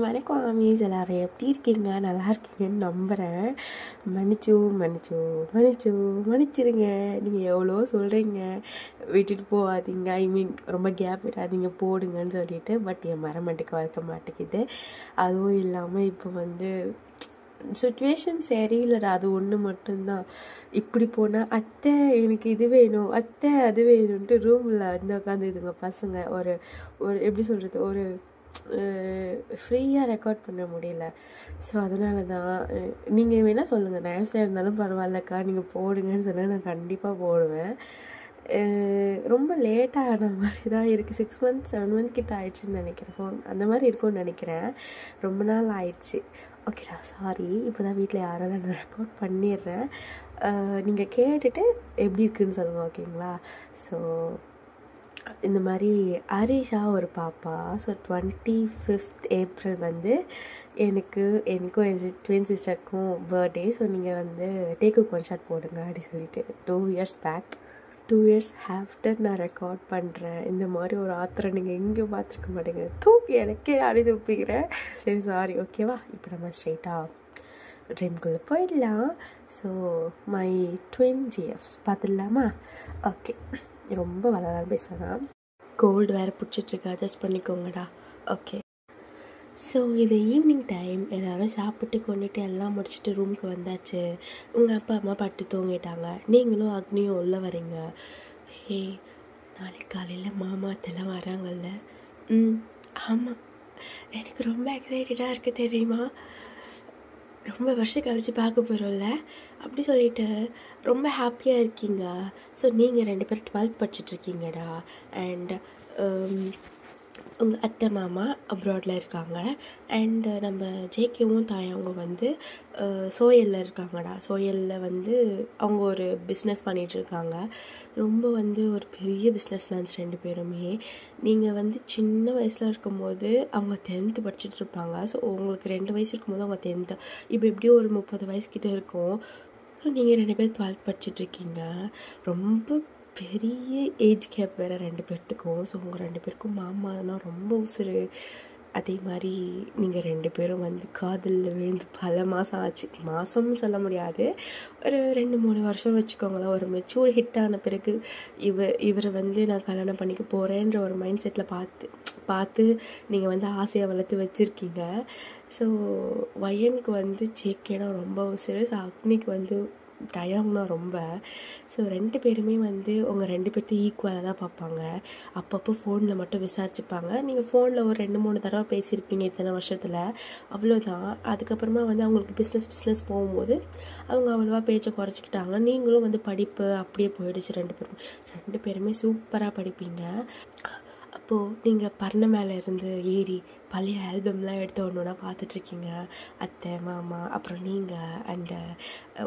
வணக்கம் ஆமீஸ், எல்லாரும் எப்படி இருக்கீங்க? நல்லா இருக்கீங்கன்னு நம்புகிறேன். மன்னிச்சிருங்க. நீங்கள் எவ்வளோ சொல்கிறீங்க, விட்டுட்டு போகாதீங்க, ரொம்ப கேப் விடாதீங்க, போடுங்கன்னு சொல்லிட்டு. பட் என் மரமட்டுக்கு வளர்க்க மாட்டேங்குது. அதுவும் இல்லாமல் இப்போ சுச்சுவேஷன் சரியில்லைடா, அது ஒன்று மட்டும்தான். இப்படி போனால் அத்தை எனக்கு இது வேணும், அத்தை அது வேணும்ன்ட்டு ரூமில் உட்காந்துதுங்க பசங்க. ஒரு எப்படி சொல்கிறது, ஒரு ஃப்ரீயாக ரெக்கார்ட் பண்ண முடியல. ஸோ அதனால தான் நீங்கள் வேணால் சொல்லுங்கள், நைஸாக இருந்தாலும் பரவாயில்லக்கா, நீங்கள் போடுங்கன்னு சொன்னால் நான் கண்டிப்பாக போடுவேன். ரொம்ப லேட்டான மாதிரி தான் இருக்குது. 6 months 7 months கிட்ட ஆயிடுச்சுன்னு நினைக்கிறேன். ஃபோன் அந்த மாதிரி இருக்கும்னு நினைக்கிறேன். ரொம்ப நாள் ஆயிடுச்சு. ஓகேடா, சாரி. இப்போ தான் வீட்டில் யாரால நான் ரெக்கார்ட் பண்ணிடுறேன். நீங்கள் கேட்டுட்டு எப்படி இருக்குன்னு சொல்லுங்கள், ஓகேங்களா? ஸோ இந்த மாதிரி ஆரிஷா ஒரு பாப்பா. ஸோ 25th April எனக்கும் என் ட்வின் சிஸ்டருக்கும் பர்த்டே. ஸோ நீங்கள் டேக் ஒன் ஷாட் போடுங்க அப்படி சொல்லிட்டு 2 years பேக், 2 years ஆஃப்டர் நான் ரெக்கார்ட் பண்ணுறேன். இந்த மாதிரி ஒரு ஆத்திரம் நீங்கள் எங்கேயும் பார்த்துருக்க மாட்டேங்க. எனக்கே அடி துப்பிக்கிறேன். சரி, சாரி. ஓகேவா? இப்போ நம்ம ஸ்ட்ரெயிட்டாக ட்ரீம்குள்ளே போயிடலாம். ஸோ மை ட்வின் ஜிஎஃப்ஸ் பார்த்துடலாமா? ஓகே, ரொம்ப வளரால் பேசலாம். கோல்டு வேறு பிடிச்சிட்ருக்கு, அட்ஜஸ்ட் பண்ணிக்கோங்கடா. ஓகே. ஸோ இது ஈவினிங் டைம், எல்லோரும் சாப்பிட்டு கொண்டுட்டு எல்லாம் முடிச்சுட்டு ரூமுக்கு வந்தாச்சு. உங்கள் அப்பா அம்மா பட்டு தூங்கிட்டாங்க. நீங்களும் அக்னியும் உள்ளே வரீங்க. நாளைக்கு காலையில் மாமா அதெல்லாம் வராங்கல்ல? ஆமாம், எனக்கு ரொம்ப எக்ஸைட்டடாக இருக்குது தெரியுமா? ரொம்ப வருஷம் கழிச்சு பார்க்க போகிறோம்ல, அப்படி சொல்லிட்டு ரொம்ப ஹாப்பியாக இருக்கீங்க. ஸோ நீங்கள் 2 பேரும் 12th படிச்சுட்ருக்கீங்கடா. அண்ட் உங்கள் அத்தை மாமா அப்ராடில் இருக்காங்க. அண்டு நம்ம ஜேகேவும் தாயவங்க சோயலில் இருக்காங்கடா. சோயலில் அவங்க ஒரு பிஸ்னஸ் பண்ணிகிட்ருக்காங்க. ரொம்ப ஒரு பெரிய பிஸ்னஸ் மேன்ஸ் 2 பேருமே. நீங்கள் சின்ன வயசில் இருக்கும்போது அவங்க 10th படிச்சுட்ருப்பாங்க. ஸோ உங்களுக்கு 2 வயசு இருக்கும்போது அவங்க 10th. இப்போ எப்படியும் ஒரு 30 வயசுக்கிட்ட இருக்கும். ஸோ நீங்கள் 2 பேர் 12th படிச்சுட்ருக்கீங்க. ரொம்ப பெரிய ஏஜ் கேப் வேறு 2 பேர்த்துக்கும். ஸோ உங்கள் 2 பேருக்கும் மாமானா ரொம்ப உசுறு. அதே மாதிரி நீங்கள் 2 பேரும் காதலில் விழுந்து பல மாதம் ஆச்சு. மாதம்னு சொல்ல முடியாது, ஒரு 2-3 வருஷம் வச்சுக்கோங்களேன். ஒரு மெச்சூர் ஹிட் ஆன பிறகு இவரை நான் கல்யாணம் பண்ணிக்க போகிறேன்ற ஒரு மைண்ட் செட்டில் பார்த்து நீங்கள் ஆசையாக வளர்த்து வச்சுருக்கீங்க. ஸோ வயனுக்கு ஜேகேனா ரொம்ப உசுறு. ஸோ அக்னிக்கு தயம்னா ரொம்ப. ஸோ 2 பேருமே உங்கள் 2 பேர்த்தையும் ஈக்குவலாக தான் பார்ப்பாங்க. அப்பப்போ ஃபோனில் மட்டும் விசாரிச்சுப்பாங்க. நீங்கள் ஃபோனில் ஒரு 2-3 தடவை பேசியிருப்பீங்க இத்தனை வருஷத்தில், அவ்வளோதான். அதுக்கப்புறமா அவங்களுக்கு பிஸ்னஸ் போகும்போது அவங்க அவ்வளோவா பேச்சை குறைச்சிக்கிட்டாங்க. நீங்களும் படிப்பு அப்படியே போயிடுச்சு. 2 பேருமே சூப்பராக படிப்பீங்க. அப்போது நீங்கள் பர்ண மேலே இருந்து ஏறி பழைய ஆல்பம்லாம் எடுத்து ஒன்றுனா பார்த்துட்ருக்கீங்க. அத்தை மாமா அப்புறம் நீங்கள் அண்டு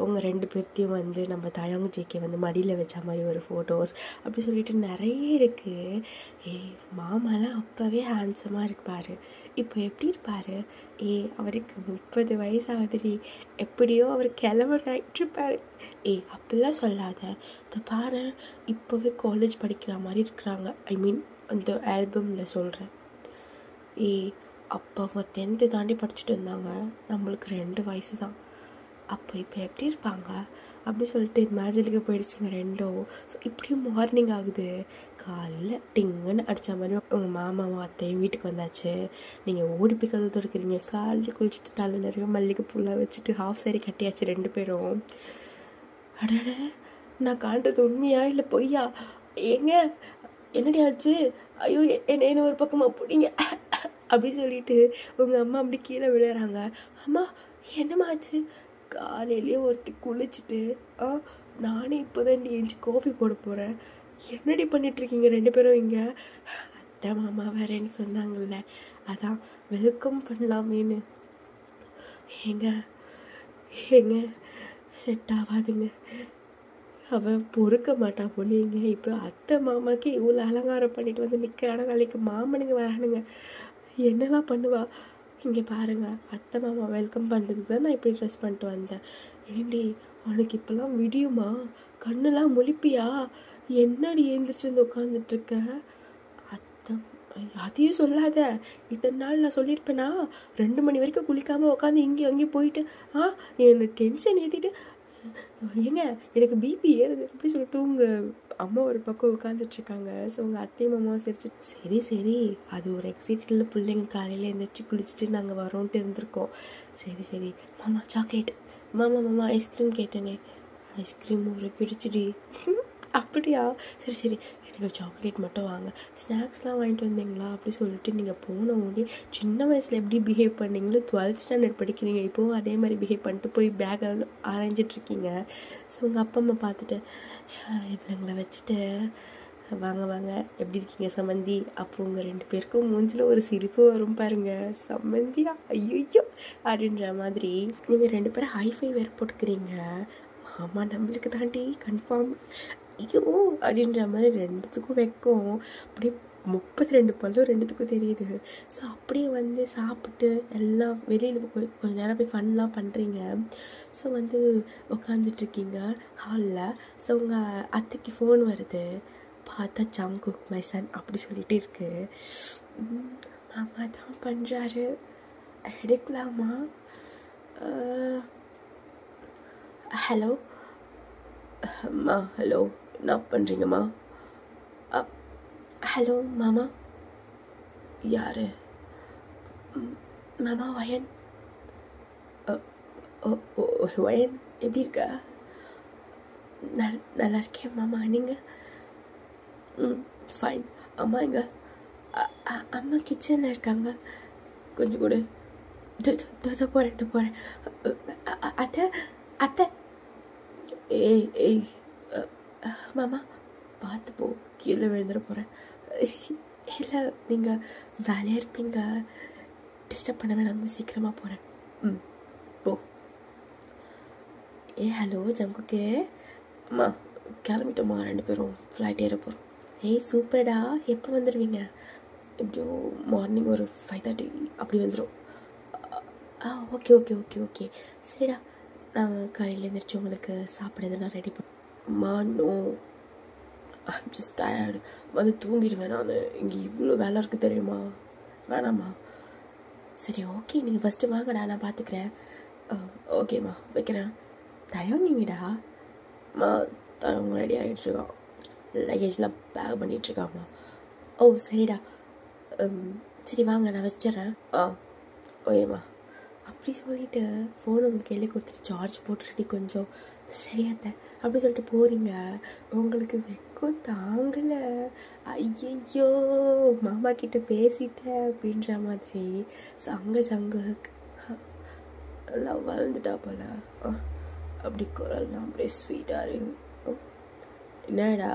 உங்கள் 2 பேர்த்தையும் நம்ம தாயாங்க ஜேகே மடியில் வச்ச மாதிரி ஒரு ஃபோட்டோஸ் அப்படி சொல்லிட்டு நிறைய இருக்குது. மாமாலாம் அப்போவே ஹேண்ட்ஸமாக இருப்பார். இப்போ எப்படி இருப்பார்? அவருக்கு 30 வயசாகுதுடி, எப்படியோ அவர் கிளம்புறாயிட்டிருப்பார். அப்படிலாம் சொல்லாத. இதை பாரு, இப்போவே காலேஜ் படிக்கிற மாதிரி இருக்கிறாங்க. அந்த ஆல்பமில் சொல்கிறேன். அப்போ அவங்க 10th தாண்டி படிச்சுட்டு இருந்தாங்க. நம்மளுக்கு 2 வயசு தான். அப்போ இப்போ எப்படி இருப்பாங்க அப்படி சொல்லிட்டு இமேஜினுக்கு போயிடுச்சுங்க 2ம். ஸோ இப்படியும் மார்னிங் ஆகுது. காலையில் டிங்குன்னு அடித்த மாதிரி உங்கள் மாமாவும் அத்தையும் வீட்டுக்கு வந்தாச்சு. நீங்கள் ஓடி போய் கதவு துடைக்கிறீங்க. காலையில் குளிச்சுட்டு தலை நிறைய மல்லிகைப்பூலாம் வச்சுட்டு ஹாஃப் சாரி கட்டியாச்சு 2 பேரும். அடட, நான் காண்றது உண்மையா இல்லை பொய்யா? ஏங்க என்னடி ஆச்சு? ஐயோ, என்ன ஒரு பக்கமாக பிடிங்க அப்படி சொல்லிட்டு உங்கள் அம்மா அப்படி கீழே விழுறாங்க. அம்மா என்னம்மா ஆச்சு? காலையிலேயே ஒருத்தி குளிச்சுட்டு நானே இப்போ தான் எஞ்சி காஃபி போட போகிறேன். என்னடி பண்ணிகிட்ருக்கீங்க 2 பேரும் இங்கே? அத்தை மாமா வேறேன்னு சொன்னாங்கல்ல, அதான் வெல்கம் பண்ணலாமேன்னு. ஏங்க செட் ஆகாதுங்க, அவன் பொறுக்க மாட்டான் போலீங்க. இப்போ அத்தை மாமாக்கு இவ்வளோ அலங்காரம் பண்ணிட்டு நிற்கிறான, நாளைக்கு மாமனுங்க வரானுங்க, என்னெல்லாம் பண்ணுவா? இங்கே பாருங்கள், அத்தை மாமா வெல்கம் பண்ணுறதுக்கு தான் நான் இப்படி ட்ரெஸ் பண்ணிட்டு வந்தேன். ஏண்டி அவனுக்கு இப்போல்லாம் விடியுமா? கண்ணெல்லாம் முழிப்பியா? என்னடி எழுந்திரிச்சு உட்காந்துட்ருக்க? அத்தை அதையும் சொல்லாத. இத்தனை நாள் நான் சொல்லியிருப்பேனா 2 மணி வரைக்கும் குளிக்காமல் உட்காந்து இங்கேயும் அங்கேயும் போயிட்டு என்னை டென்ஷன் ஏற்றிட்டு ஏங்க எனக்கு பிபி ஏறுது அப்படி சொல்லிட்டு உங்கள் அம்மா ஒரு பக்கம் உட்காந்துட்ருக்காங்க. ஸோ உங்கள் அத்தையும் மாமாவும் சிரிச்சு சரி சரி அது ஒரு எக்ஸைட்டில் பிள்ளைங்க காலையில் எழுந்திரிச்சு குளிச்சுட்டு நாங்கள் வரோன்ட்டு இருந்திருக்கோம். சரி சரி மாமா சாக்லேட், மாமா ஐஸ்கிரீம் கேட்டேனே, ஐஸ்கிரீம் ஒரு கிடிச்சிடி. அப்படியா, சரி சரி எனக்கு சாக்லேட் மட்டும் வாங்க, ஸ்நாக்ஸ்லாம் வாங்கிட்டு வந்தீங்களா அப்படி சொல்லிட்டு நீங்கள் போன உடனே சின்ன வயசில் எப்படி பிஹேவ் பண்ணீங்களோ 12th ஸ்டாண்டர்ட் படிக்கிறீங்க இப்போவும் அதே மாதிரி பிஹேவ் பண்ணிட்டு போய் பேக் ஆரஞ்சிட்ருக்கீங்க. ஸோ உங்கள் அப்பா அம்மா பார்த்துட்டு இவங்களை வச்சுட்டு வாங்க வாங்க எப்படி இருக்கீங்க சம்மந்தி. அப்போ உங்கள் 2 பேருக்கும் மூஞ்சில் ஒரு சிரிப்பு வரும் பாருங்க. சம்மந்தியா ஐயோ அப்படின்ற மாதிரி நீங்கள் 2 பேரும் ஹைஃபை வேறு போட்டுக்கிறீங்க. மாமா நம்மளுக்கு தாண்டி கன்ஃபார்ம் ஐயோ அப்படின்ற மாதிரி 2த்துக்கும் வைக்கும். அப்படியே 32 பல்லும் 2த்துக்கும் தெரியுது. ஸோ அப்படியே வந்து சாப்பிட்டு எல்லாம் வெளியில் கொஞ்சம் நேரம் போய் ஃபன்லாம் பண்ணுறீங்க. ஸோ வந்து உட்காந்துட்ருக்கீங்க ஹாலில். ஸோ உங்கள் அத்தைக்கு ஃபோன் வருது. பார்த்தா ஜங்குக் மை சன் அப்படி சொல்லிட்டு இருக்கு. மாமா தான் பண்ணுறாரு, எடுக்கலாமா? ஹலோ அம்மா, ஹலோ என்ன பண்ணுறீங்கம்மா? ஹலோ மாமா. யார்? மாமா வயன். வயன் எப்படி இருக்க? நல்லா இருக்கேன் மாமா, நீங்கள்? ஃபைன். அம்மா எங்க? அம்மா கிச்சனில் இருக்காங்க. கொஞ்சம் கூட போகிறேன். அத்தை அத்தை ஏய் ஏய் மாமா பார்த்து போ, கீழே விழுந்துட போகிறேன். இல்லை நீங்கள் வேலையாக இருப்பீங்க, டிஸ்டர்ப் பண்ண வேணாம், சீக்கிரமாக போகிறேன். போ. ஹலோ ஜங்குக்கே. அம்மா கிளம்பிட்டோம்மா, 2 பேரும் ஃப்ளைட் ஏற போகிறோம். சூப்பர்டா, எப்போ வந்துடுவீங்க? எப்படியோ மார்னிங் ஒரு 5:30 அப்படி வந்துடும். ஓகே சரிடா, நான் காலையில் எழுந்திரிச்சு உங்களுக்கு சாப்பிட்றது நான் ரெடி பண்ண. நோ ஐம் ஜஸ்ட் டயர்டு, வந்து தூங்கிடுவேன் நான். இங்கே இவ்வளோ வேலை இருக்குது தெரியுமா? வேணாம்மா. சரி ஓகே, நீங்கள் ஃபஸ்ட்டு வாங்கடா, நான் பார்த்துக்கிறேன். ஓகேம்மா வைக்கிறேன். தயங்கிங்கடா. அவங்க ரெடி ஆகிட்டுருக்கான், லக்கேஜ்லாம் பேக் பண்ணிகிட்ருக்காம்மா. சரிடா, சரி வாங்க நான் வச்சிட்றேன். ஓகேம்மா அப்படி சொல்லிவிட்டு ஃபோன் உங்களுக்கு கையில் கொடுத்துட்டு சார்ஜ் போட்டுட்டு கொஞ்சம் சரியாத்த அப்படி சொல்லிட்டு போகிறீங்க. உங்களுக்கு வெக்கம் தாங்கலை. ஐயையோ மாமா கிட்ட பேசிட்டேன் அப்படின்ற மாதிரி. ஸோ அங்கே ஜங்கு எல்லாம் வளர்ந்துட்டா போல. அப்படி குரல்லாம் அப்படியே ஸ்வீட்டாக இருக்கு. என்னடா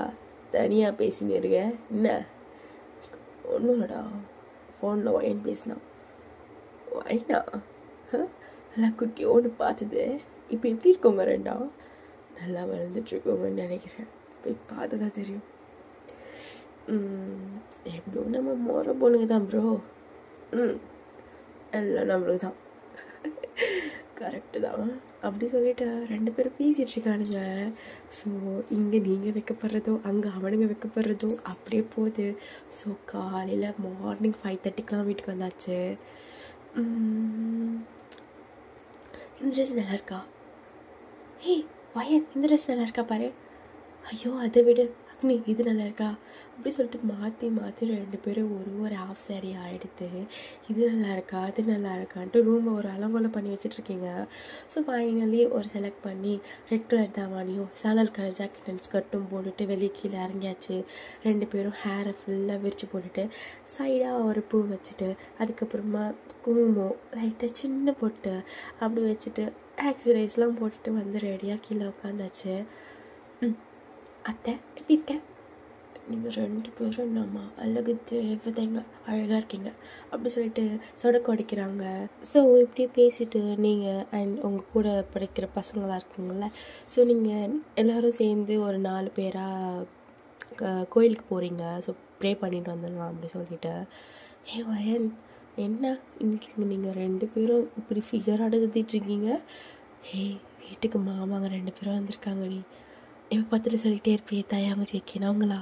தனியாக பேசின்னு இருக்க? என்ன ஒன்றும் இல்லைடா, ஃபோனில் ஒயன் பேசினா. ஒயனா நல்லா குட்டியோடு பார்த்தது. இப்போ எப்படி இருக்கோங்க 2 நல்லா வளர்ந்துட்டுருக்கோங்கன்னு நினைக்கிறேன். போய் பார்த்து தான் தெரியும். எப்படியோ நம்ம மோர பொண்ணுங்க தான் ப்ரோ. எல்லாம் நம்மளுக்கு தான். கரெக்டு தான். அப்படி சொல்லிட்டு 2 பேரும் பேசிகிட்ருக்கானுங்க. ஸோ இங்கே நீங்கள் வைக்கப்படுறதோ அங்கே அவனுங்க வைக்கப்படுறதோ அப்படியே போகுது. ஸோ காலையில் மார்னிங் 5:30க்கெலாம் வீட்டுக்கு வந்தாச்சு. இந்த ட்ரெஸ் நல்லா இருக்கா? வயன் இந்த ட்ரெஸ் நல்லா இருக்கா பாரு. ஐயோ அதை விடு அக்னி இது நல்லா இருக்கா அப்படி சொல்லிட்டு மாற்றி 2 பேரும் ஒரு ஹாஃப் சாரி எடுத்து இது நல்லா இருக்கா அது நல்லா இருக்கான்ட்டு ரூமை ஒரு அலங்கோலம் பண்ணி வச்சிட்ருக்கீங்க. ஸோ ஃபைனலி ஒரு செலக்ட் பண்ணி ரெட் கலர் தாவானியும் சானல் கலர் ஜாக்கெட் அண்ட் ஸ்கர்ட்டும் போட்டுட்டு வெளியே கீழே இறங்கியாச்சு. 2 பேரும் ஹேரை ஃபுல்லாக விரித்து போட்டுட்டு சைடாக ஒரு பூ வச்சுட்டு அதுக்கப்புறமா குங்குமம் லைட்டாக சின்ன பொட்டு அப்படி வச்சுட்டு ஆக்சரைஸ்லாம் போட்டுட்டு வந்து ரெடியாக கீழே உட்காந்தாச்சு. அத்தை எப்படி இருக்கேன்? நீங்கள் 2 பேரும் என்னம்மா அழகு தேவதைங்க, அழகாக இருக்கீங்க அப்படி சொல்லிட்டு சொடக்கு அடிக்கிறாங்க. ஸோ இப்படியே பேசிட்டு நீங்கள் அண்ட் உங்கள் கூட படிக்கிற பசங்களாக இருக்குங்கள, ஸோ நீங்கள் எல்லோரும் சேர்ந்து ஒரு 4 பேராக கோயிலுக்கு போகிறீங்க. ஸோ ப்ரே பண்ணிட்டு வந்துடலாம் அப்படி சொல்லிட்டு. வயன் என்ன இன்னைக்கு நீங்கள் 2 பேரும் இப்படி ஃபிகராட சுற்றிட்டுருக்கீங்க? வீட்டுக்கு மாமாங்க 2 பேரும் வந்திருக்காங்கடி. எப்போ பார்த்துட்டு சொல்லிகிட்டே இருப்பியே தயாங்க ஜெயிக்கணும் அவங்களா?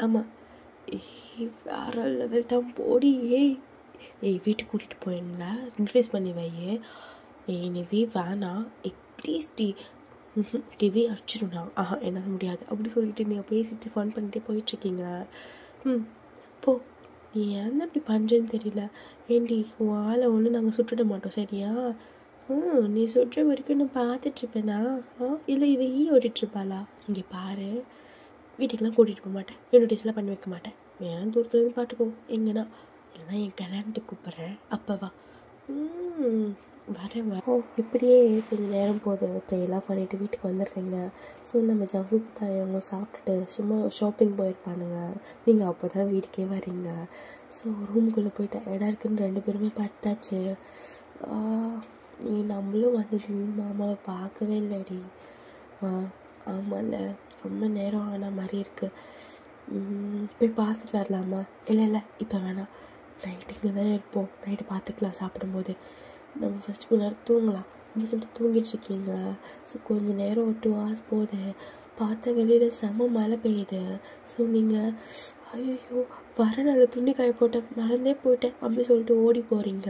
ஆமாம். ஏய் வேற லெவல் தான் போடி. வீட்டுக்கு கூட்டிகிட்டு போயிருங்களா இன்ட்ரடியூஸ் பண்ணி வையே. நிவி வேணாம் ப்ளீஸ் டி. கிவி அடிச்சிடும்னா என்னால் முடியாது அப்படி சொல்லிட்டு நீங்கள் பேசிட்டு ஃபன் பண்ணிட்டே போயிட்டுருக்கீங்க. போ. நீ என்ன இப்படி பண்ணுறேன்னு தெரியல. ஏண்டி உன் ஆளை ஒன்று நாங்கள் சுட்டுட மாட்டோம் சரியா? நீ சுட்டுற வரைக்கும் நான் பார்த்துட்ருப்பேனா? இல்லை ஓடிட்டுருப்பாளா? இங்கே பாரு, வீட்டுக்கெலாம் கூட்டிகிட்டு போக மாட்டேன், இன்விடேஷன்லாம் பண்ணி வைக்க மாட்டேன். வேணாம் தூரத்துலேருந்து பார்த்துக்கோ எங்கன்னா, இல்லைனா என் கல்யாணத்துக்கு கூப்பிட்றேன் அப்போவா. வரேன் இப்படியே கொஞ்சம் நேரம் போகுது. ப்ரேயெல்லாம் பண்ணிவிட்டு வீட்டுக்கு வந்துடுறீங்க. ஸோ நம்ம ஜங்குக்கு தாயவங்க சாப்பிட்டுட்டு சும்மா ஷாப்பிங் போயிருப்பானுங்க. நீங்கள் அப்போ தான் வீட்டுக்கே வரீங்க. ஸோ ரூமுக்குள்ளே போயிட்டு இடம் இருக்குன்னு 2 பேருமே பார்த்தாச்சு. நீ நம்மளும் வந்தது மாமாவை பார்க்கவே இல்லைடி. ஆமாம்ல, ரொம்ப நேரம் ஆன மாதிரி இருக்குது. போய் பார்த்துட்டு வரலாமா? இல்லை இப்போ வேணாம், நைட்டு இங்கே தானே இருப்போம், நைட்டு பார்த்துக்கலாம் சாப்பிடும்போது. நம்ம ஃபஸ்ட்டு கொஞ்ச நேரம் தூங்கலாம் அப்படின்னு சொல்லிட்டு தூங்கிட்டுருக்கீங்க. ஸோ கொஞ்சம் நேரம் ஒரு 2 hours போகுது. பார்த்தா வெளியில் செம்ம மழை பெய்யுது. ஸோ நீங்கள் ஐயோ வர நல்ல துணி காய போட்டேன், மறந்தே போயிட்டேன் அப்படி சொல்லிட்டு ஓடி போகிறீங்க.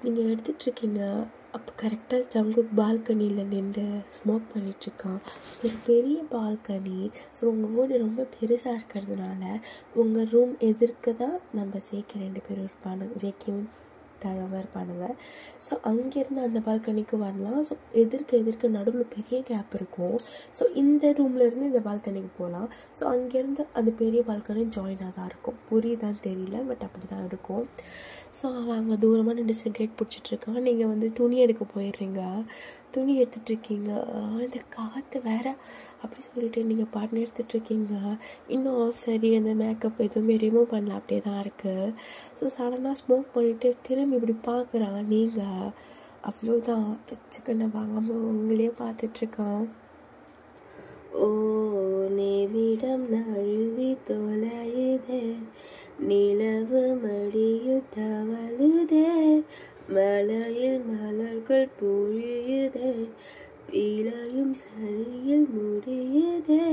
நீங்கள் எடுத்துகிட்ருக்கீங்க. அப்போ கரெக்டாக ஜங்கு பால்கனியில் நின்று ஸ்மோக் பண்ணிகிட்ருக்கான். ஒரு பெரிய பால்கனி. ஸோ உங்கள் வீடு ரொம்ப பெருசாக இருக்கிறதுனால உங்கள் ரூம் எதிர்க்க தான் நம்ம ஜேகே 2 பேரும் இருப்பானுங்க, ஜேகேவும் தாயாவாக இருப்பானுங்க. ஸோ அங்கேருந்து அந்த பால்கனிக்கு வரலாம். ஸோ எதிர்க்க நடுவில் பெரிய கேப் இருக்கும். ஸோ இந்த ரூம்லேருந்து இந்த பால்கனிக்கு போகலாம். ஸோ அங்கேருந்து அந்த பெரிய பால்கனி ஜாயினாக தான் இருக்கும். புரியுதான்னு தெரியல, பட் அப்படி தான் இருக்கும். ஸோ அவன் அங்கே தூரமாக நின்று சிகரெட் பிடிச்சிட்ருக்கான். நீங்கள் துணி எடுக்க போயிடுறீங்க. துணி எடுத்துகிட்ருக்கீங்க. இந்த காற்று வேறு அப்படி சொல்லிட்டு நீங்கள் பாட்டு எடுத்துகிட்ருக்கீங்க. இன்னும் சரி அந்த மேக்கப் எதுவுமே ரிமூவ் பண்ணல, அப்படியே தான் இருக்குது. ஸோ சடனாக ஸ்மோக் பண்ணிவிட்டு திரும்பி இப்படி பார்க்குறான். நீங்கள் அவ்வளோதான் வச்சுக்கண்ண வாங்காமல் உங்களையே பார்த்துட்ருக்கான். ஓ நேவிடம் நழுவி தொலையுதே, நிலவு மடியில் தவழுதே, மலையில் மலர்கள் பொழியுதே, இலையும் சரியில் முடியுதே,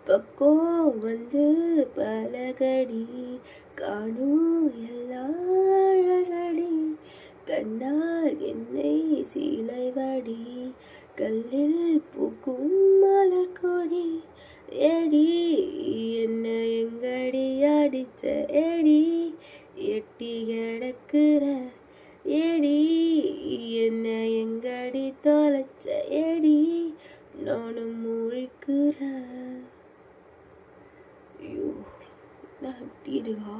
பக்கோ வந்து பலகடி காணும் எல்லா அழகடி, கண்ணால் என்னை சீலைவடி, கல்லில் பூக்கும் மலர் கொடி, எடி என்ன எங்கடி அடிச்ச எடி, எட்டி கிடக்குற எடி, என்ன எங்கடி தொலைச்ச எடி, நானும் முழிக்கிறேன். ஐயோ நான் எப்படி இருக்கா?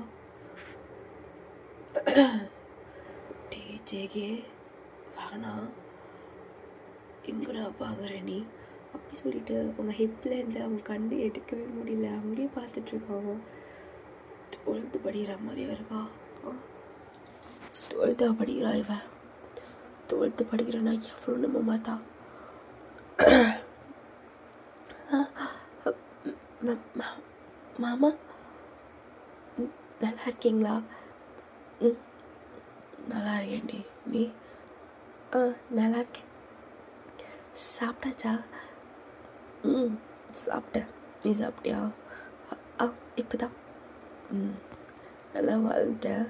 ஜேகே வேணாம், எங்கடா பார்க்குற நீ அப்படி சொல்லிட்டு அவங்க ஹிப்பில் இருந்து அவங்க கண்ணு எடுக்கவே முடியல, அங்கேயே பார்த்துட்ருக்காங்க. 12th படிக்கிற மாதிரியா இருக்கா? 12th படிக்கிறா இவன். 12th படிக்கிறேன்னா எவ்வளோ நம்ம மாத்தா. மாமா நல்லா இருக்கீங்களா? நல்லா இருக்கேன்டி. நீ? நல்லா இருக்கேன். சாப்பிட்டாச்சா? சாப்பிட்டேன். நீ சாப்பிட்டியா? இப்போ தான். நல்லா வாழ்ந்துட்டேன்.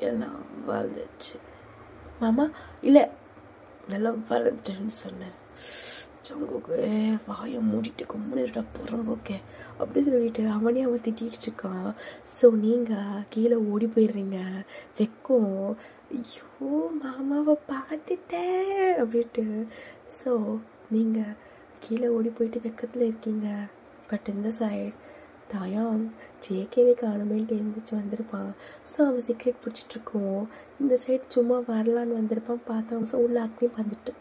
எல்லாம் வாழ்ந்துச்சு மாமா. இல்லை நல்லா வளர்ந்துட்டேன்னு சொன்னேன். சங்குக்கு வாயை மூடிட்டு கும்பிடுறா புறம்போக்கே அப்படி சொல்லிட்டு அவன் திட்டிகிட்டு இருக்கான். ஸோ நீங்கள் கீழே ஓடி போயிடுறீங்க. வெக்கம், ஐயோ மாமாவை பார்த்துட்டேன் அப்படின்ட்டு. ஸோ நீங்கள் கீழே ஓடி போயிட்டு வெக்கத்தில் இருக்கீங்க. பட் இந்த சைடு தாயான் ஜேகேவே காணுமேன்ட்டு எழுந்திரிச்சு வந்திருப்பான். ஸோ அவன் சிகரெட் பிடிச்சிட்ருக்கோம். இந்த சைடு சும்மா வரலான்னு வந்திருப்பான். பார்த்தா ஸோ உள்ள அக்னி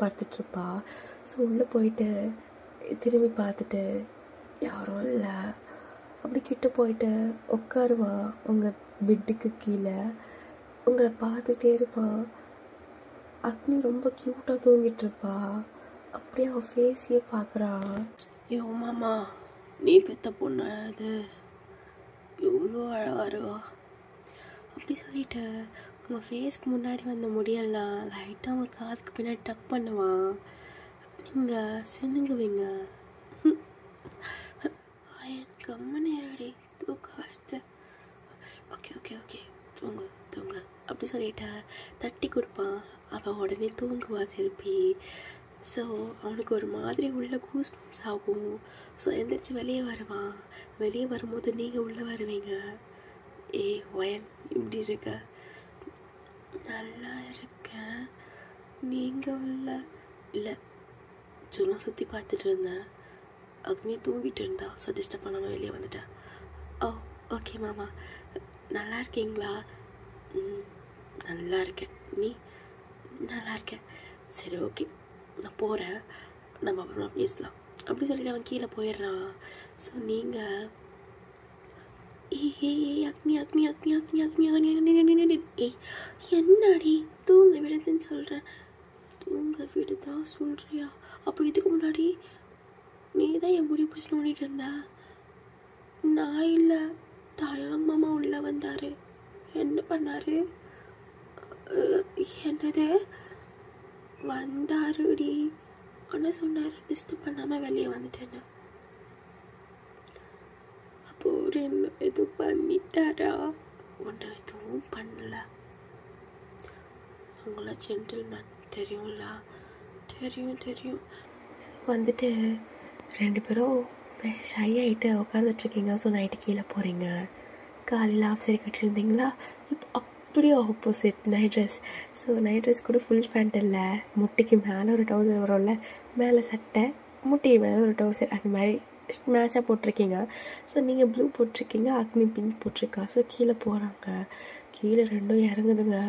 படுத்துட்ருப்பா. ஸோ உள்ளே போயிட்டு திரும்பி பார்த்துட்டு யாரும் இல்லை அப்படி கிட்ட போயிட்டு உட்காருவான் உங்கள் பெட்டுக்கு கீழே. உங்களை பார்த்துட்டே இருப்பான். அக்னி ரொம்ப க்யூட்டாக தூங்கிட்டுருப்பா. அப்படியே அவன் ஃபேஸையே பார்க்குறான். ஐயோ மாமா, நீ பெத்த பொண்ணு அது எவ்வளோ அழகாக இருக்கா அப்படி சொல்லிட்டு உங்கள் ஃபேஸ்க்கு முன்னாடி வந்த முடியெல்லாம் லைட்டாக அவங்க காதுக்கு பின்னாடி டக் பண்ணுவான். நீங்கள் சின்னுங்குவீங்க. கம்மனு இருடி, தூக்கம் வருது. ஓகே ஓகே ஓகே, தூங்கு தூங்கு அப்படி சொல்லிட்டா தட்டி கொடுப்பான். அவன் உடனே தூங்குவா திருப்பி. ஸோ அவனுக்கு ஒரு மாதிரி உள்ள கூஸ் பம்ப்ஸ் ஆகும். ஸோ எந்திரிச்சு வெளியே வருவான். வெளியே வரும்போது நீங்கள் உள்ளே வருவீங்க. ஒயன் இப்படி இருக்க? நல்லா இருக்கேன். நீங்கள் உள்ள இல்லை, சும்மா சுற்றி பார்த்துட்டு இருந்தேன். அக்னி தூங்கிட்டு இருந்தா, ஸோ டிஸ்டர்ப் பண்ணாமல் வெளியே வந்துட்டேன். ஓ ஓகே மாமா, நல்லா இருக்கீங்களா? நல்லா இருக்கேன். நீ? நல்லா இருக்கேன். சரி ஓகே, நான் போகிறேன், நம்ம அப்புறமா பேசலாம் அப்படி சொல்லிட்டு அவன் கீழே போயிடுறான். ஸோ நீங்கள் அக்னி அக்னி அக்னி அக்னி அக்னி அக்னி என்னடி தூங்க விடுதுன்னு சொல்கிறேன். தூங்க விடுதா சொல்கிறியா? அப்போ இதுக்கு முன்னாடி நீ தான் என் முடி பிடிச்சி நோண்டிட்டு இருந்த. நான் இல்லை, தாயாங் மாமா உள்ளே வந்தார். என்ன பண்ணார்? என்னது வந்தாருடி? ஆனால் சொன்னார் டிஸ்டர்ப் பண்ணாமல் வெளியே வந்துட்டேன்னு. அப்போ ஒரு எதுவும் பண்ணிட்டாரா? ஒன்றை எதுவும் பண்ணல. அவங்கள ஜென்டில்மேன் தெரியும்ல? தெரியும் தெரியும். வந்துட்டு 2 பேரும் ஷை ஆகிட்டு உட்காந்துட்ருக்கீங்க. ஸோ நைட்டு கீழே போகிறீங்க. காலையில் ஆஃப் சரி கட்டியிருந்தீங்களா? இப்போ அப்படியே opposite night dress. So night dress கூட ஃபுல் பேண்ட் இல்லை, முட்டிக்கு மேலே ஒரு டவுசர் வரும்ல, மேலே சட்டை, முட்டிக்கு மேலே ஒரு டவுசர், அந்த மாதிரி மேட்சாக போட்டிருக்கீங்க. ஸோ நீங்கள் ப்ளூ போட்டிருக்கீங்க, அக்னி பிங்க் போட்டிருக்கா. ஸோ கீழே போகிறாங்க. கீழே 2 இறங்குதுங்க.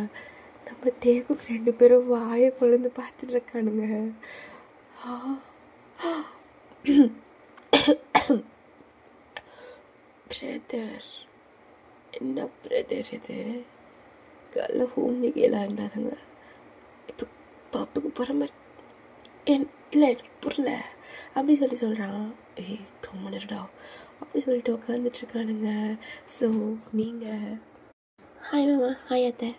நம்ம தேவுக்கு 2 பேரும் வாயை கொழுந்து பார்த்துட்ருக்கானுங்க. பிரதர், என்ன பிரதர் இது? காலைல ஹோம் நிகழாக இருந்தாதுங்க. இப்போ பாப்புக்கு போகிற மாதிரி இல்லை எனக்கு புரியல அப்படி சொல்கிறான். கம்மனிடா அப்படி சொல்லிட்டு உட்காந்துட்ருக்கானுங்க. ஸோ நீங்கள் ஹாய் மாமா, ஹாய் அத்தை.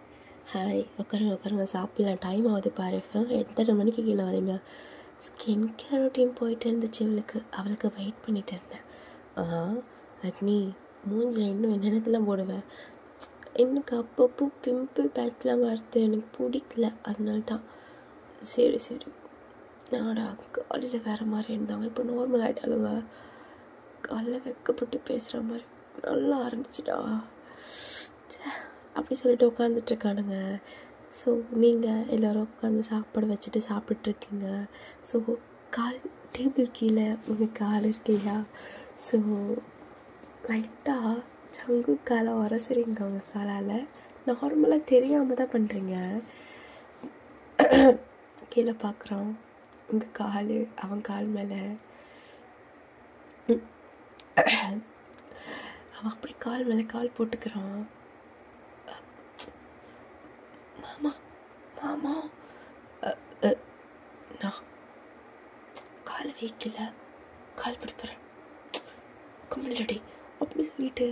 ஹாய், உட்காருங்க உட்காருங்க, சாப்பிட்லாம், டைம் ஆகுது பாரு. எத்தனை மணிக்கு கீழே வரீங்க? ஸ்கின் கேர் ரொட்டீன் போயிட்டு இருந்துச்சு அவளுக்கு வெயிட் பண்ணிகிட்டு இருந்தேன். அக்னி, மூஞ்சில் இன்னும் என்னென்னத்தெல்லாம் போடுவேன்? எனக்கு அப்பப்போ பிம்பிள் பேட்ச்லாம் வருது, எனக்கு பிடிக்கல, அதனால தான். சரி சரி. நாடா காலையில் வேறு மாதிரி இருந்தாங்க, இப்போ நார்மல் ஆகிட்டாலுங்க. காலையில் வெக்கப்பட்டு பேசுகிற மாதிரி நல்லா ஆரம்பிச்சிட்டா. அப்படி சொல்லிட்டு உட்காந்துட்ருக்கானுங்க. ஸோ நீங்கள் எல்லோரும் உட்காந்து சாப்பாடு வச்சுட்டு சாப்பிட்ருக்கீங்க. ஸோ கால் டேபிள் கீழே உங்கள் கால் இருக்கு இல்லையா? ஸோ லைட்டாக சங்கு காலை உரசுறீங்க அவங்க காலால். நார்மலாக தெரியாமல் தான் பண்ணுறீங்க. கீழே பார்க்குறான் உங்கள் கால், அவன் கால் மேலே. அவன் அப்படி கால் மேலே கால் போட்டுக்கிறான். மாமா மாமா, நான் காலை வைக்கல, கால் பிடிப்புறேன், கம்முனடி அப்படி சொல்லிட்டு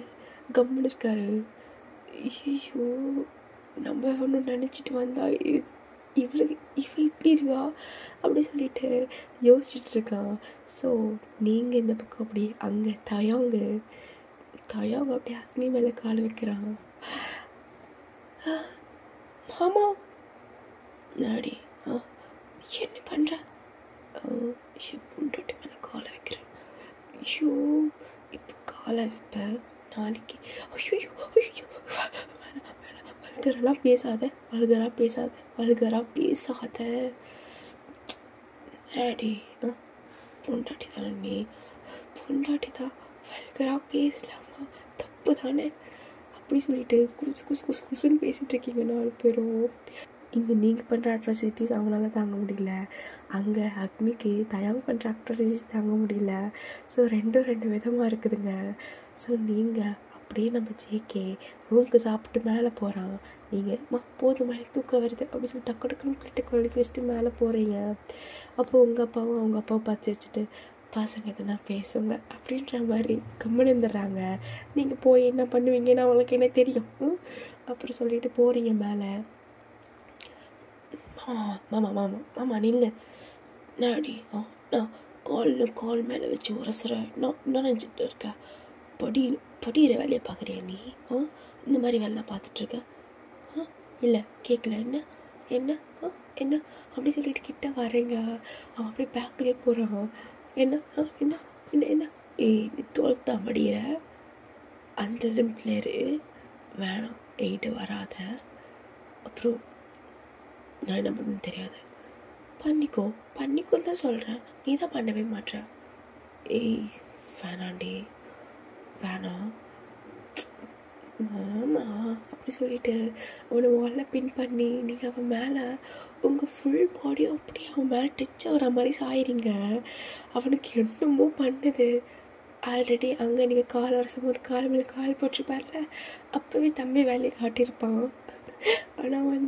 கம்முன்னு இருக்காரு. ஐயோ, நம்ம ஒன்று நினச்சிட்டு வந்தா இவ இப்படி இருக்கா அப்படி சொல்லிட்டு யோசிச்சுட்டு இருக்கான். ஸோ நீங்கள் இந்த பக்கம் அப்படி அங்கே தயாங்க அப்படியே அக்னி மேலே கால் வைக்கிறான். மாமா நாடி என்ன பண்ணுற? புண்டோட்டி மேலே காலை வைக்கிறேன். ஐயோ, இப்போ காலை வைப்பேன், நாளைக்கு. ஐயோ ஐயோ, வல்கரெல்லாம் பேசாத டேடி. பொண்டாட்டி தானே நீ, பொண்டாட்டி தான், வல்கராக பேசலாமா? தப்பு தானே அப்படி சொல்லிட்டு குசுன்னு பேசிகிட்டு இருக்கீங்க 4 பேரும். இங்கே நீங்கள் பண்ணுற அட்ராசிட்டிஸ் அவங்களால தாங்க முடியல, அங்கே அக்னிக்கு தயாங்க பண்ணுற அட்ராசிட்டிஸ் தாங்க முடியல. ஸோ 2 விதமாக இருக்குதுங்க. ஸோ நீங்கள் அப்படியே நம்ம ஜேகே ரூமுக்கு சாப்பிட்டு மேலே போகிறான். நீங்கள் போதும் எனக்கு தூக்கம் வருது அப்படி சொல்லி டக்கு டக்குன்னு பிள்ளைட்டு குழந்தைக்கு வச்சுட்டு மேலே போகிறீங்க. அப்போது உங்கள் அப்பாவும் அவங்க அப்பாவை பார்த்து வச்சுட்டு பசங்க எதுனா பேசுங்க அப்படின்ற மாதிரி கம்முன்னு இருந்துடுறாங்க. நீங்கள் போய் என்ன பண்ணுவீங்கன்னு அவங்களுக்கு என்ன தெரியும். அப்புறம் சொல்லிட்டு போகிறீங்க மேலே. மாமா நில்லு நாடி, நான் கால் மேலே வச்சு உரசுறேன், நான் நினச்சிட்டு இருக்கேன். படிக்கிற வேலையை பார்க்குறியா நீ? இந்த மாதிரி வேலைலாம் பார்த்துட்ருக்க? இல்லை கேட்கல. என்ன என்ன என்ன அப்படி சொல்லிட்டு கிட்ட வரேங்க. அவன் அப்படியே பேக்லேயே போகிறான். என்ன என்ன என்ன என்ன நீ 12th படிக்கிற, அந்த லிமிட்லேரு வேணாம், என்கிட்ட வராத. அப்புறம் நான் என்ன பண்ணணும்னு தெரியாது. பண்ணிக்கோன்னு தான் சொல்கிறேன், நீ தான் பண்ணவே மாட்டேற. வேணாண்டி வேணாம் மாமா அப்படி சொல்லிட்டு அவனை வால்ல பின் பண்ணி நீங்கள் அவன் மேலே உங்கள் ஃபுல் பாடியும் அப்படியே அவன் மேலே டச் ஆகிற மாதிரி சாயிறீங்க. அவனுக்கு என்னமோ பண்ணுது. ஆல்ரெடி அங்கே நீங்கள் கால் வரசும் போது கால் மேலே கால் போட்டுருப்பார்ல, அப்போவே தம்பி வேலையை காட்டியிருப்பான். ஆனால்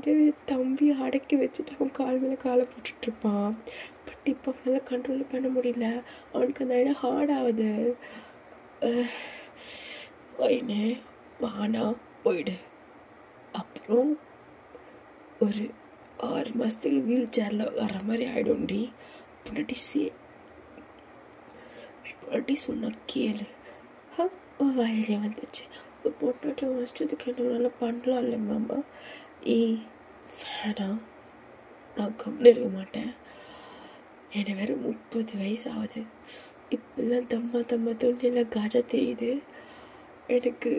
தம்பி அடக்கி வச்சுட்டு அவன் கால் மேலே காலை போட்டுட்ருப்பான். பட் இப்போ அவனால் கண்ட்ரோல் பண்ண முடியல. அவனுக்கு அந்த இடம் ஹார்ட் ஆகுது. என்ன வானா போயிடு. அப்புறம் ஒரு 6 மாதத்துக்கு வீல் சேரில் வர்ற மாதிரி ஆகிடும்டி. பொண்டாட்டி சொன்னா கேளு. வயலே வந்துச்சு. பொண்டாட்டி வச்சதுக்கு என்ன பண்ணலாம் இல்லை மாமா? வேணாம், நான் கம்மில் இருக்க மாட்டேன். என்னை வேறு 30 வயசு ஆகுது. இப்பெல்லாம் தம்மா தொண்டில் காஜா தெரியுது. எனக்கு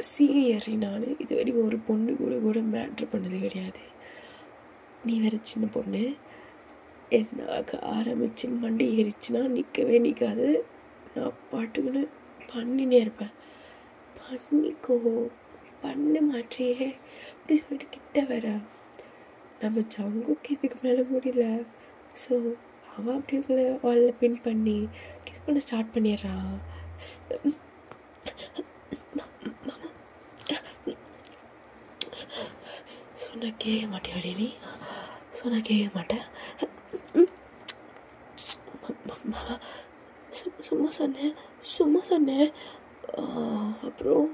சீனியர் நான். இது வரைக்கும் ஒரு பொண்ணு கூட மேட்ரு பண்ணது கிடையாது. நீ வேறு சின்ன பொண்ணு. என்னாக்க ஆரம்பித்து மண்டி ஏறிச்சுன்னா நிற்கவே நிற்காது. நான் பாட்டுக்குன்னு பண்ணினே இருப்பேன். பண்ணிக்கோ, பண்ண மாட்டேயே அப்படி சொல்லிட்டு கிட்ட வர. நம்ம ஜங்குக்கு இதுக்கு மேலே முடியல. ஸோ அவன் அப்படி உங்களை வாலில் பின் பண்ணி கிஸ் பண்ண ஸ்டார்ட் பண்ணிடுறான். சொன்ன கேட்க மாட்டேன் நீ, சொன்ன கேட்க மாட்டேன். சும்மா சொன்னேன். அப்புறம்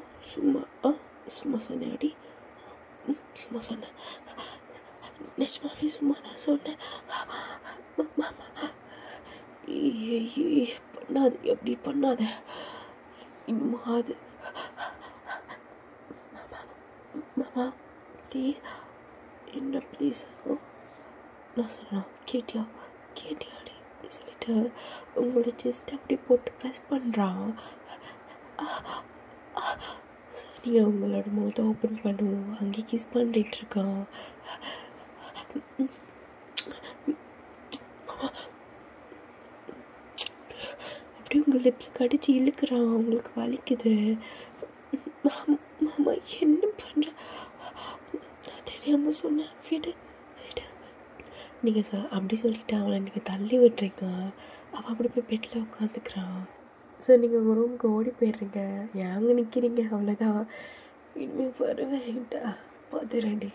சும்மா சொன்னேன் அடி. சும்மா சொன்னேன், நிஜமாவே சும்மா தான் சொன்னேன். பண்ணாது, எப்படி பண்ணாத இன்னும். அது மாமா ப்ளீஸ், என்ன ப்ளீஸ். நான் சொன்னேன் கேட்டியாடி அப்படி சொல்லிட்டு உங்களோட செஸ்ட் அப்படி போட்டு ப்ரெஸ் பண்ணுறான். நீங்கள் உங்களோட முகத்தை ஓப்பன் பண்ணுவோம், அங்கே கிஸ் பண்ணிட்டு இருக்கான். அப்படியே உங்கள் லிப்ஸ் கடிச்சு இழுக்கிறான். அவங்களுக்கு வலிக்குது. மாமா என்ன பண்ணுற? நான் தெரியாமல் சொன்னேன். விடு நீங்கள் அப்படி சொல்லிவிட்டு அவனை நீங்கள் தள்ளி விட்டுறீங்க. அவன் அப்படி போய் பெட்டில் உட்காந்துக்கிறான். ஸோ நீங்கள் உங்கள் ரூமுக்கு ஓடி போயிடுறீங்க. ஏங்க நிற்கிறீங்க? அவ்வளோதான், இனிமேல் வருவேன்ட்டா பார்த்துறேன்டி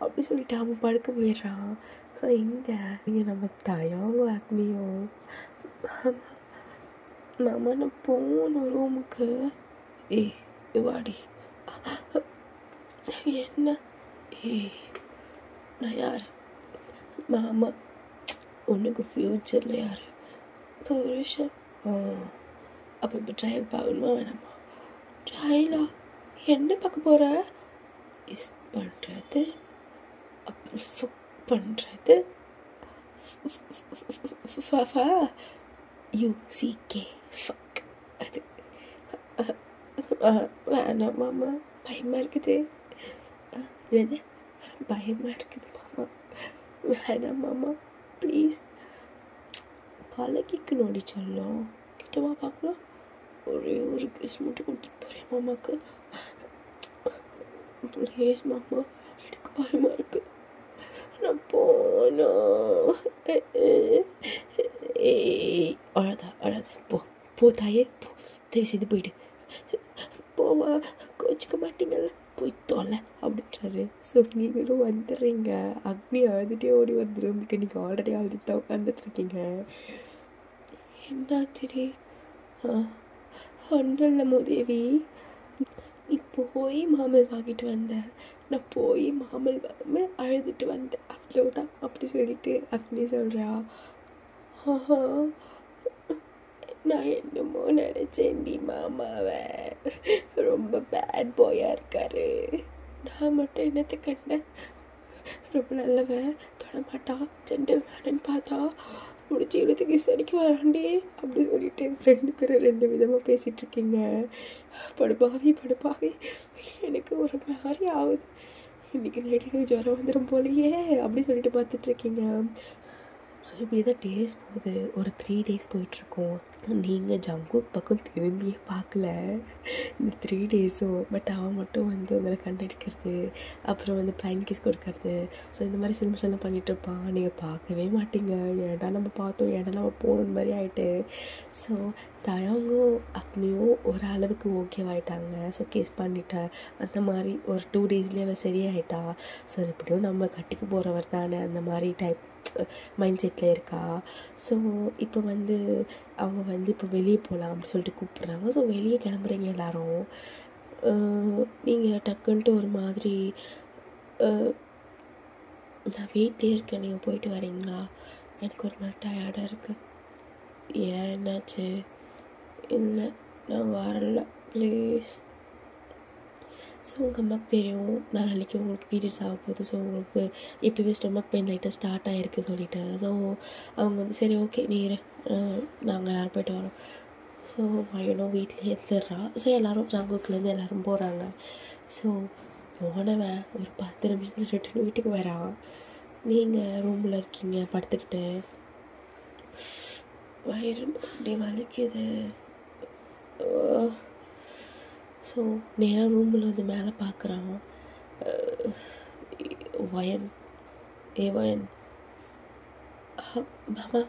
அப்படி சொல்லிட்டு அவன் படுக்க போயிடுறான். ஸோ இங்கே நீங்கள் நம்ம தயவங்க அக்னியும் மாமா நான் போகணும் ரூமுக்கு. வாடி. என்ன? நான் யார்? மாமா உனக்கு ஃப்யூச்சரில் யார்? புருஷன். அப்போ இப்போ ட்ரையல் பார்க்கணுமா வேணாமா? ட்ரையலா? என்ன பார்க்க போகிற? இஸ் பண்ணுறது, அப்புறம் ஃபுக் பண்ணுறது. யூசிகே ஃபக். அது வேணாம் மாமா, பயமாக இருக்குது. என்னது பயமாக இருக்குது மாமா? வேணாம் மாமா ப்ளீஸ். பழகிக்கணும்டி சொல்லும். கிட்டவா பார்க்கலாம். ஒரே ஒரு கிஸ் மட்டும் கொடுத்துட்டு போகிறேன் மாமாவுக்கு. ப்ளீஸ் மாமா, எனக்கு பயமாக இருக்குது. நான் போனோம். அழாத போ தாயே, போ, தயவு செய்து போயிடு. போவா, கோச்சிக்க மாட்டீங்கல்ல, போய் தொலை அப்படின்றாரு. ஸோ நீங்களும் வந்துடுறீங்க. அக்னி அழுதுகிட்டே ஓடி வந்துடும். நீங்கள் ஆல்ரெடி அழுதுட்டு தான் உட்காந்துட்ருக்கீங்க. என்னாச்சுடி? ஒன்றில் முதேவி, நீ போய் மாமல் வாங்கிட்டு வந்தேன். நான் போய் மாமல் வாங்க அழுதுட்டு வந்தேன், அவ்வளோதான் அப்படி சொல்லிட்டு அக்னி சொல்கிறா. நான் என்னமோ நினச்சேன்டி மாமாவை ரொம்ப பேட் பாயாக இருக்காரு. நான் மட்டும் என்னத்தை கண்டேன், ரொம்ப நல்லவன், தொடமாட்டான், ஜென்டில்மேனு பார்த்தா முடிச்சு இழுத்துக்கு சரிக்கு வராண்டே அப்படி சொல்லிட்டு 2 பேரும் 2 விதமாக பேசிகிட்டு இருக்கீங்க. படுப்பாவி எனக்கு ஒரு மாதிரி ஆகுது. இன்றைக்கி நைட்டு எனக்கு ஜுரம் வந்துடும் போலையே அப்படி சொல்லிட்டு பார்த்துட்ருக்கீங்க. ஸோ இப்படி தான் டேஸ் போகுது. ஒரு 3 days போயிட்டுருக்கோம். நீங்கள் ஜங்குக் பக்கம் திரும்பியே பார்க்கல இந்த 3 days-ம். பட் அவன் மட்டும் வந்து உங்களை கண்டடிக்கிறது, அப்புறம் வந்து பிளைன் கிஸ் கொடுக்கறது, ஸோ இந்த மாதிரி சிலிமிஷன்லாம் பண்ணிகிட்ருப்பான். நீங்கள் பார்க்கவே மாட்டீங்க. ஏன்டா நம்ம பார்த்தோம், ஏன்டா நம்ம போகணும் மாதிரி ஆகிட்டு. ஸோ தயங்கும் அக்னியும் ஒரு அளவுக்கு ஓகேவாயிட்டாங்க. ஸோ கிஸ் பண்ணிட்டேன் அந்த மாதிரி ஒரு 2 days-லேயே அவன் சரியாயிட்டா. ஸோ எப்படியும் நம்ம கட்டிக்கு போகிறவர் தானே அந்த மாதிரி டைப் மைண்ட் செட்டில் இருக்கா. ஸோ இப்போ வந்து அவங்க வந்து இப்போ வெளியே போகலாம் அப்படின்னு சொல்லிட்டு கூப்பிட்றாங்க. ஸோ வெளியே கிளம்புறீங்க எல்லோரும். நீங்கள் டக்குன்ட்டு ஒரு மாதிரி நான் வீட்டிலே இருக்கேன், நீங்கள் போயிட்டு வரீங்களா, எனக்கு ஒரு மாதிரி டயர்டாக இருக்குது. ஏன் என்னாச்சு? இல்லை நான் வரல ப்ளீஸ். ஸோ உங்கள் அம்மாவுக்கு தெரியும் நாளைக்கு உங்களுக்கு பீரியட்ஸ் ஆக போகுது. ஸோ உங்களுக்கு இப்போவே ஸ்டொமக் பெயின் லைட்டாக ஸ்டார்ட் ஆகிருக்கு சொல்லிவிட்டு. ஸோ அவங்க வந்து சரி ஓகே நீ நாங்கள் எல்லோரும் போய்ட்டு வரோம். ஸோ பையனும் வீட்டிலே எடுத்துடுறா. ஸோ எல்லோரும் ஜங்குக்குலேருந்து எல்லோரும் போகிறாங்க. ஸோ போனவன் ஒரு 10 நிமிஷத்தில் ரிட்டர்ன் வீட்டுக்கு வரான். நீங்கள் ரூமில் இருக்கீங்க படுத்துக்கிட்டு. வயிறு அப்படி வலிக்குது. ஸோ நேராக ரூமில் வந்து மேலே பார்க்குறான். வயன் மாமா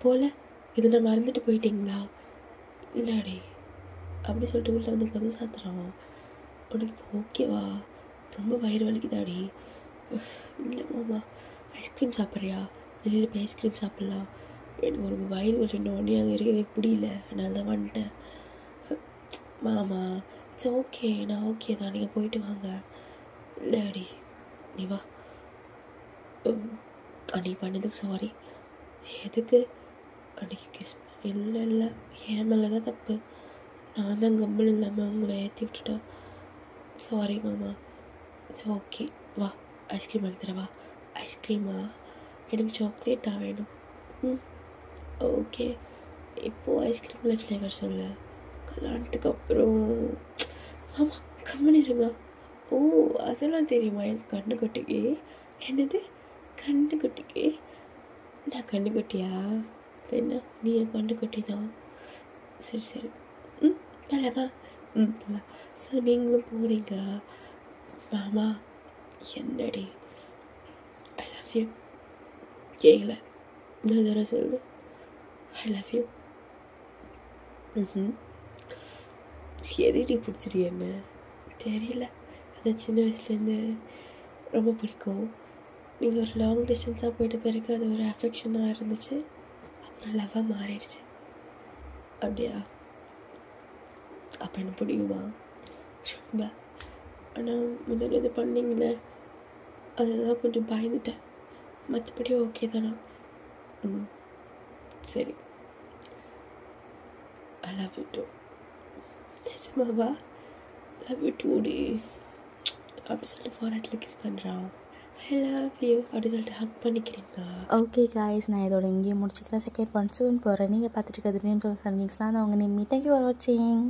போல இது நான் மறந்துட்டு போயிட்டீங்களா? இல்லாடி அப்படி சொல்லிட்டு வீட்டில் வந்து கதவு சாத்துறான். உனக்கு இப்போ ஓகேவா? ரொம்ப வயிறு வலிக்குதாடி? இல்லை மாமா. ஐஸ்கிரீம் சாப்பிட்றியா? வெளியில் போய் ஐஸ்கிரீம் சாப்பிட்லாம். எனக்கு ஒரு வயிறு ஒரு 2 ஒன்றே அங்கே இருக்கவே பிடில, அதனால தான் வந்துட்டேன். மாமா இட்ஸ் ஓகே, நான் ஓகே தான், நீங்கள் போயிட்டு வாங்க. இல்லைடி நீ வா. அன்றைக்கி பண்ணதுக்கு சாரி. எதுக்கு அன்றைக்கி கிஸ்? இல்லை என் மேலே தான் தப்பு. நான் தான் கம்மல் இல்லாமல் உங்களை ஏற்றி விட்டுட்டேன். சாரி மாமா. இட்ஸ் ஓகே வா, ஐஸ்கிரீம் வாங்கி தரவா? ஐஸ்கிரீமா? எனக்கு சாக்லேட் தான் வேணும். ஓகே இப்போது ஐஸ்கிரீமில் ஃப்ளேவர் சொல்லு. கல்யாணத்துக்கு அப்புறம் ஆமாம் கம்மனிருங்க. ஓ அதெல்லாம் தெரியுமா என் கண்ணுக்குட்டிக்கு? என்னது கண்ணுக்குட்டிக்கு? நான் கண்ணுக்குட்டியா? என்ன நீ என் கண்ணுக்குட்டி தான். சரி போகலாமா? போகலாம். ஸோ நீங்களும் போகிறீங்க. மாமா என்னடி? I love you. கேட்கல இன்னொரு தடவை சொல்லு. I love you. எதுடி பிடிச்சிரு என்ன தெரியல. அது சின்ன வயசுலேருந்து ரொம்ப பிடிக்கும். நீங்கள் ஒரு லாங் டிஸ்டன்ஸாக போயிட்ட பிறகு அது ஒரு அஃபெக்ஷனாக இருந்துச்சு, அப்புறம் லவ்வாக மாறிடுச்சு. அப்படியா? அப்போ எனக்கு பிடிக்குமா? ரொம்ப. ஆனால் முதல்ல இது பண்ணிங்களே அதுதான் கொஞ்சம் பயந்துட்டேன். மற்றபடி ஓகே தானா? சரி. I love you too. நிஜமாவா? லவ் யூ டூ டி அப்படி சொல்லிட்டு ஃபாரட்டில் கிஸ் பண்ணுறான். ஐ லவ் யூ அப்படி சொல்லிட்டு ஹக் பண்ணிக்கிறீங்களா? ஓகே காய்ஸ், நான் இதோட இங்கேயே முடிச்சுக்கிறேன். செகண்ட் ஒன் சூன் போகிறேன். நீங்கள் பார்த்துட்டு இருக்கிறது நேம் சர்வீக்ஸ்லாம் தான் உங்கள் நேம். தேங்க்யூ ஃபார் வாட்சிங்.